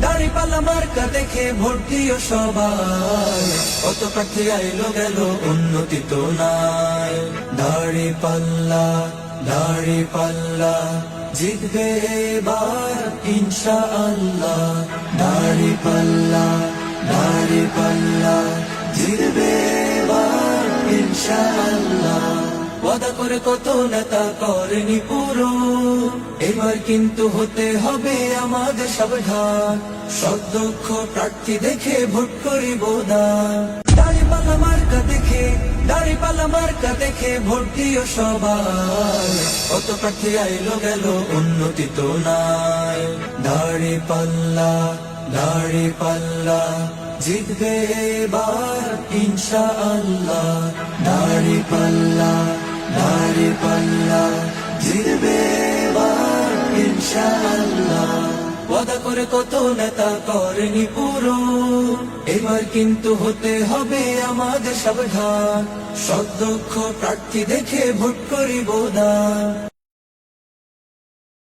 দাড়িপাল্লা মার্কা দেখে ভোট দিও সবাই, কত প্রার্থী আইলো গেল উন্নতি তো নাই। দাড়িপাল্লা দাড়িপাল্লা জিতবে এবার ইনশাআল্লাহ। দাড়িপাল্লা দাড়িপাল্লা জিতবে এবার ইনশাআল্লাহ। ওয়াদা করে কত নেতা করেনি পুরো, এবার কিন্তু হতে হবে আমাদের সাবধান। সদক্ষ প্রার্থী দেখে ভোট করিব দান। দাড়িপাল্লা মার্কা দেখে দাড়িপাল্লা মার্কা দেখে ভোট দিও সবাই, কত প্রার্থী আইলো গেল উন্নতি তো নাই। দাড়িপাল্লা দাড়িপাল্লা জিতবে এবার ইনশাআল্লাহ। দাড়িপাল্লা দাড়িপাল্লা জিতবে এবার ইনশাআল্লাহ। ওয়াদা করে কত নেতা করেনি পুরো, এবার কিন্তু হতে হবে আমাদের সাবধান। সদক্ষ প্রার্থী দেখে ভোট করিব দান।